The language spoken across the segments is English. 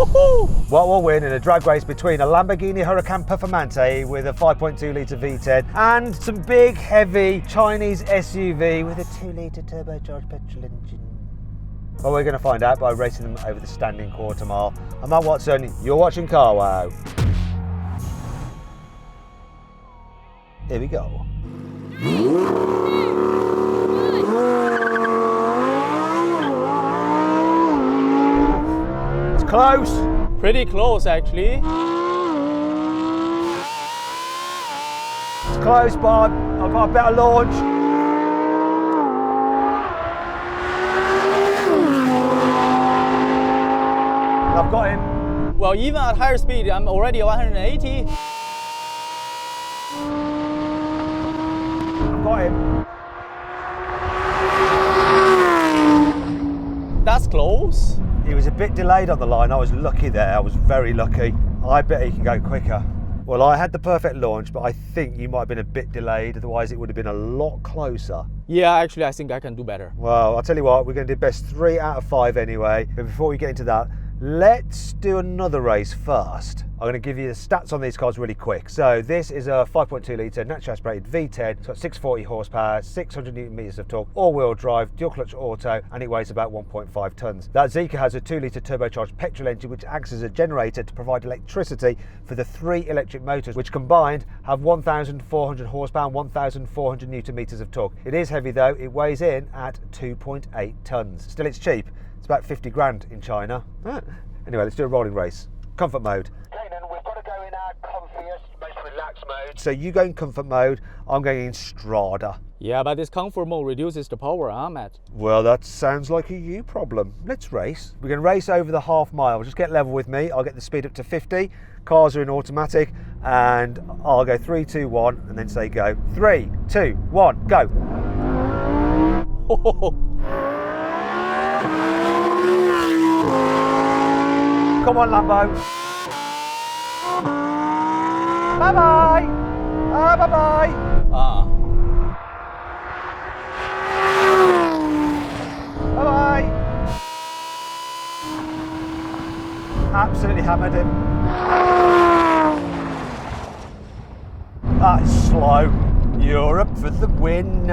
What will win in a drag race between a Lamborghini Huracan Performante with a 5.2 litre V10 and some big, heavy Chinese SUV with a 2 litre turbocharged petrol engine? Well, we're going to find out by racing them over the standing quarter mile. I'm Matt Watson, you're watching Carwow. Here we go. It's close. Pretty close, actually. It's close, but I've got a better launch. I've got him. Well, even at higher speed, I'm already 180. I've got him. That's close. He was a bit delayed on the line. I was lucky there. I was very lucky. I bet he can go quicker. Well, I had the perfect launch, but I think you might have been a bit delayed. Otherwise, it would have been a lot closer. Yeah, actually, I think I can do better. Well, I'll tell you what, we're going to do best 3 out of 5 anyway. But before we get into that, let's do another race first. I'm going to give you the stats on these cars really quick. So this is a 5.2 litre naturally-aspirated V10. It's got 640 horsepower, 600 newton meters of torque, all-wheel drive, dual clutch auto, and it weighs about 1.5 tonnes. That Zeekr has a 2 litre turbocharged petrol engine which acts as a generator to provide electricity for the 3 electric motors, which combined have 1,400 horsepower and 1,400 newton meters of torque. It is heavy though. It weighs in at 2.8 tonnes. Still, it's cheap. It's about 50 grand in China. Anyway, let's do a rolling race. Comfort mode. We've got to go in our comfiest, most relaxed mode. So you go in comfort mode, I'm going in Strada. Yeah, but this comfort mode reduces the power, Matt? Well, that sounds like a you problem. Let's race. We're going to race over the half mile. Just get level with me. I'll get the speed up to 50. Cars are in automatic, and I'll go 3, 2, 1, and then say go. 3, 2, 1, go. Come on, Lambo. Bye-bye. Bye-bye. Bye-bye. Absolutely hammered him. That is slow. Europe for the win.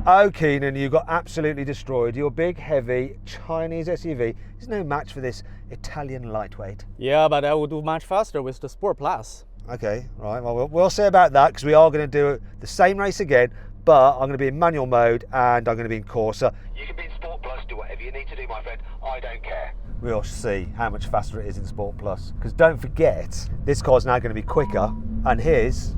Oh, Keenan, you got absolutely destroyed. Your big, heavy Chinese SUV is no match for this Italian lightweight. Yeah, but I will do much faster with the Sport Plus. Okay, right, well, we'll see about that because we are going to do the same race again, but I'm going to be in manual mode and I'm going to be in Corsa. You can be in Sport Plus, do whatever you need to do, my friend. I don't care. We'll see how much faster it is in Sport Plus. Because don't forget, this car's now going to be quicker, and he's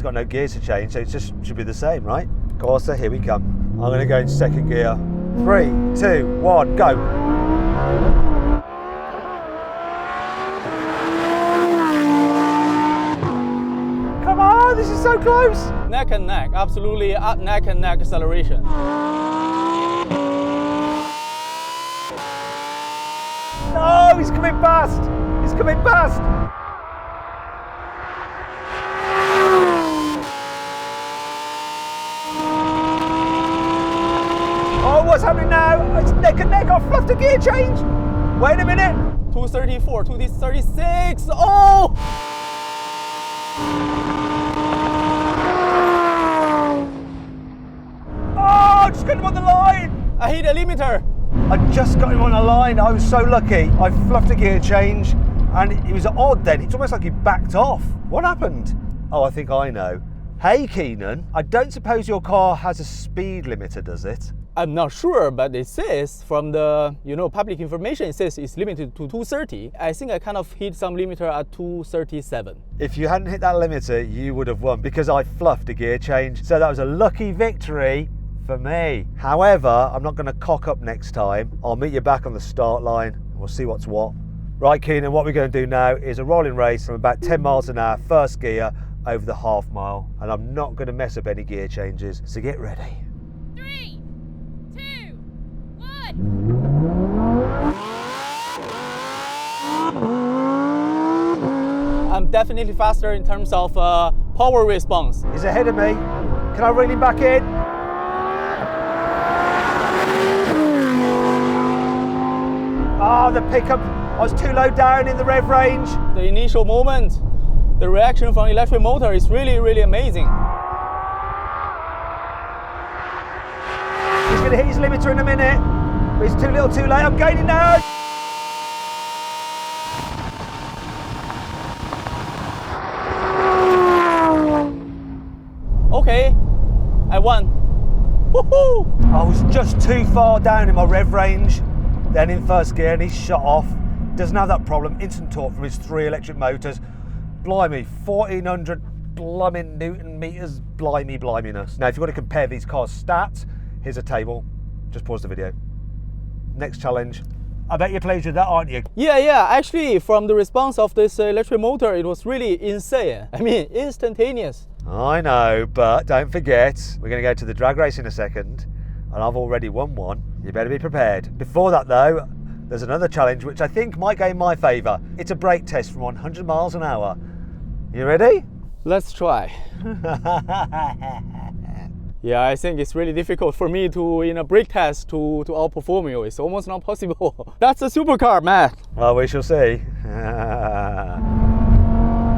got no gears to change, so it just should be the same, right? Corsa, here we come. I'm going to go in second gear. 3, 2, 1, go. Come on, this is so close. Neck and neck, absolutely neck and neck acceleration. No, he's coming past. He's coming past. Oh, what's happening now? It's neck and neck. I've fluffed a gear change. Wait a minute. 234, 236. Oh! Oh, just got him on the line. I hit a limiter. I just got him on the line. I was so lucky. I fluffed a gear change and it was odd then. It's almost like he backed off. What happened? Oh, I think I know. Hey, Keenan, I don't suppose your car has a speed limiter, does it? I'm not sure, but it says from the public information, it says it's limited to 230. I think I kind of hit some limiter at 237. If you hadn't hit that limiter, you would have won because I fluffed a gear change. So that was a lucky victory for me. However, I'm not going to cock up next time. I'll meet you back on the start line. We'll see what's what. Right, Keenan, what we're going to do now is a rolling race from about 10 miles an hour, first gear, over the half mile. And I'm not going to mess up any gear changes. So get ready. 3, 2, 1. I'm definitely faster in terms of power response. He's ahead of me. Can I reel him back in? Oh, the pickup I was too low down in the rev range. The initial moment, the reaction from electric motor is really, really amazing. He's going to hit his limiter in a minute, but he's too little too late. I'm gaining now. Okay, I won. Woohoo! I was just too far down in my rev range, then in first gear, and he's shut off. Doesn't have that problem. Instant torque from his 3 electric motors. Blimey, 1400 blooming Newton meters. Bliminess. Now, if you want to compare these cars' stats, here's a table. Just pause the video. Next challenge. I bet you're pleased with that, aren't you? Yeah, actually, from the response of this electric motor, it was really insane. I mean, instantaneous. I know, but don't forget, we're going to go to the drag race in a second, and I've already won one. You better be prepared. Before that, though, there's another challenge which I think might go in my favour. It's a brake test from 100 miles an hour. You ready? Let's try. Yeah, I think it's really difficult for me to, in a brake test, to outperform you. It's almost not possible. That's a supercar, man. Well, we shall see.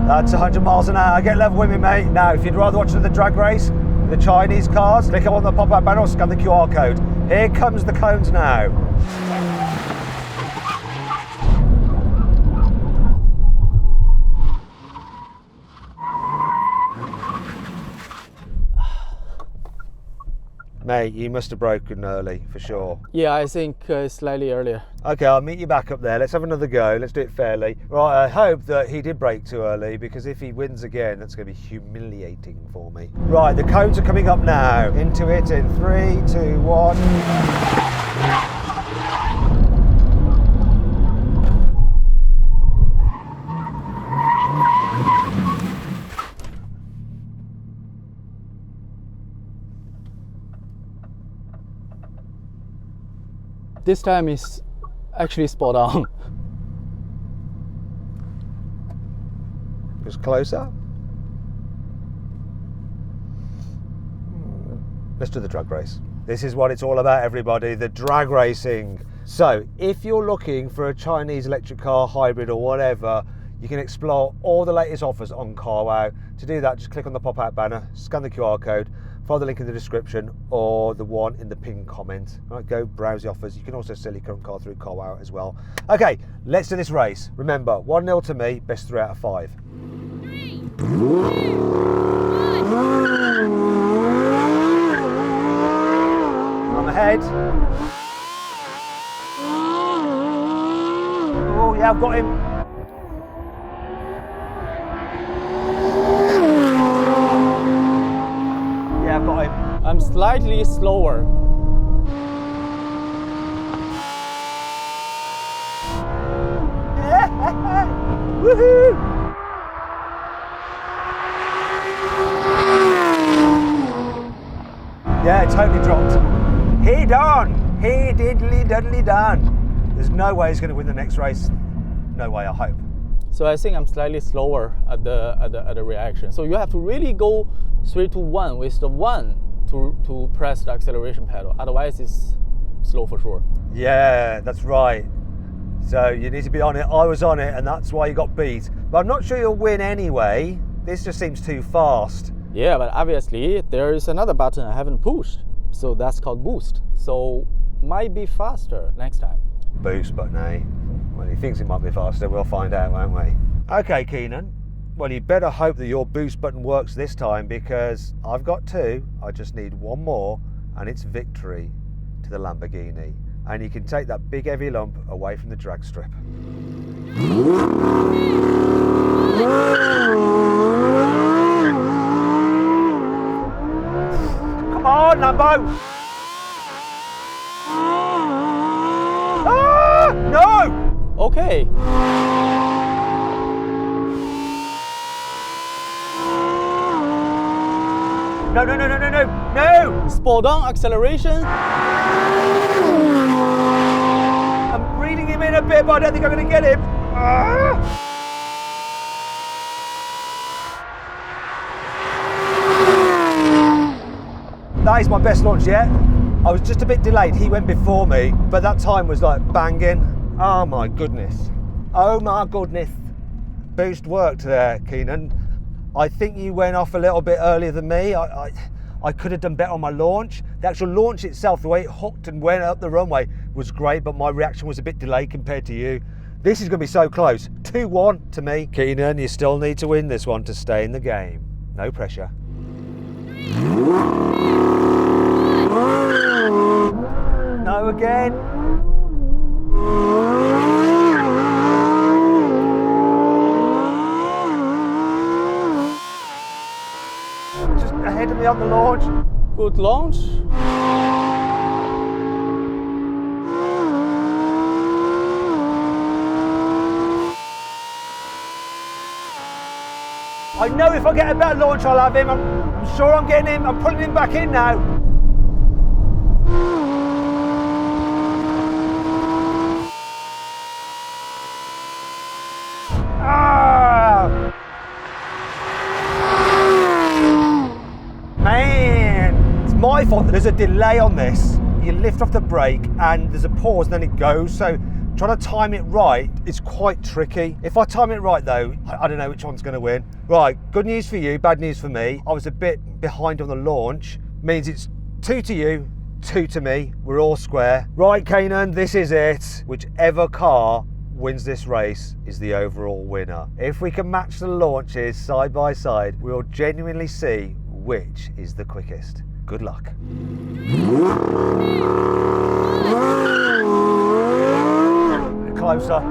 That's 100 miles an hour. Get level with me, mate. Now, if you'd rather watch the drag race, the Chinese cars, click on the pop-up banner or scan the QR code. Here comes the cones now. Mate, you must have broken early, for sure. Yeah, I think slightly earlier. Okay, I'll meet you back up there. Let's have another go. Let's do it fairly. Right, I hope that he did brake too early, because if he wins again, that's going to be humiliating for me. Right, the cones are coming up now. Into it in 3, 2, 1. This time is actually spot on. Just closer. Let's do the drag race. This is what it's all about, everybody, the drag racing. So if you're looking for a Chinese electric car, hybrid or whatever, you can explore all the latest offers on CarWow. To do that, just click on the pop-out banner, scan the QR code, follow the link in the description or the one in the pinned comment. Right, go browse the offers. You can also sell your current car through CarWow as well. Okay, let's do this race. Remember, 1-0 to me, best 3 out of 5. 3, 2, 1. I'm ahead. Oh yeah, I've got him. Yeah, I've got him. I'm slightly slower. Woohoo! Yeah, it totally dropped. He done. He diddly done. There's no way he's going to win the next race. No way, I hope. So I think I'm slightly slower at the reaction. So you have to really go 3 to 1 with the 1 to press the acceleration pedal. Otherwise, it's slow for sure. Yeah, that's right. So you need to be on it. I was on it, and that's why you got beat. But I'm not sure you'll win anyway. This just seems too fast. Yeah, but obviously there is another button I haven't pushed. So that's called boost. So might be faster next time. Boost button, eh? Well, he thinks it might be faster. We'll find out, won't we? Okay, Keenan. Well, you better hope that your boost button works this time, because I've got 2. I just need 1 more, and it's victory to the Lamborghini. And you can take that big heavy lump away from the drag strip. Come on, Lambo! Ah! No! Okay. No, no, no, no, no, no, no! Spot on acceleration. I'm reeling him in a bit, but I don't think I'm going to get him. Ah! That is my best launch yet. I was just a bit delayed. He went before me, but that time was like banging. Oh my goodness. Oh my goodness. Boost worked there, Keenan. I think you went off a little bit earlier than me. I could have done better on my launch. The actual launch itself, the way it hooked and went up the runway was great, but my reaction was a bit delayed compared to you. This is going to be so close. 2-1 to me. Keenan, you still need to win this one to stay in the game. No pressure. No again. Just ahead of me on the launch. Good launch. I know if I get a better launch, I'll have him. I'm sure I'm getting him. I'm putting him back in now. Ah! Man, it's my fault that there's a delay on this. You lift off the brake and there's a pause, then it goes. So trying to time it right is quite tricky. If I time it right though, I don't know which one's going to win. Right, good news for you, bad news for me. I was a bit behind on the launch. Means it's 2 to you, 2 to me. We're all square. Right, Kanan, this is it. Whichever car wins this race is the overall winner. If we can match the launches side by side, we'll genuinely see which is the quickest. Good luck. Closer.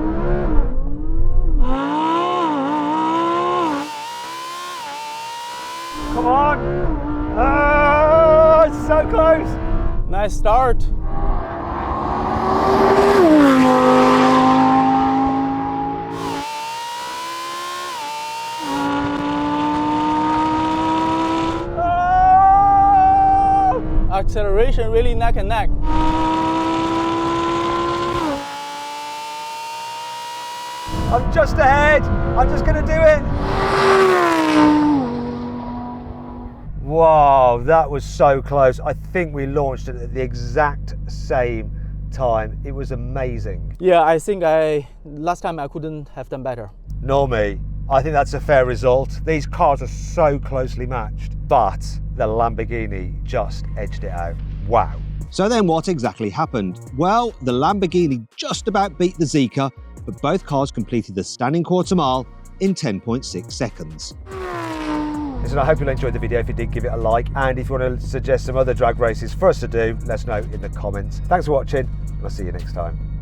Come on. Oh, it's so close. Nice start. Oh! Acceleration really neck and neck. I'm just ahead. I'm just going to do it. Wow, that was so close. I think we launched it at the exact same time. It was amazing. Yeah, I think last time I couldn't have done better. Nor me. I think that's a fair result. These cars are so closely matched, but the Lamborghini just edged it out. Wow. So then what exactly happened? Well, the Lamborghini just about beat the Zeekr, but both cars completed the standing quarter mile in 10.6 seconds. Listen, I hope you'll enjoy the video. If you did, give it a like. And if you want to suggest some other drag races for us to do, let us know in the comments. Thanks for watching, and I'll see you next time.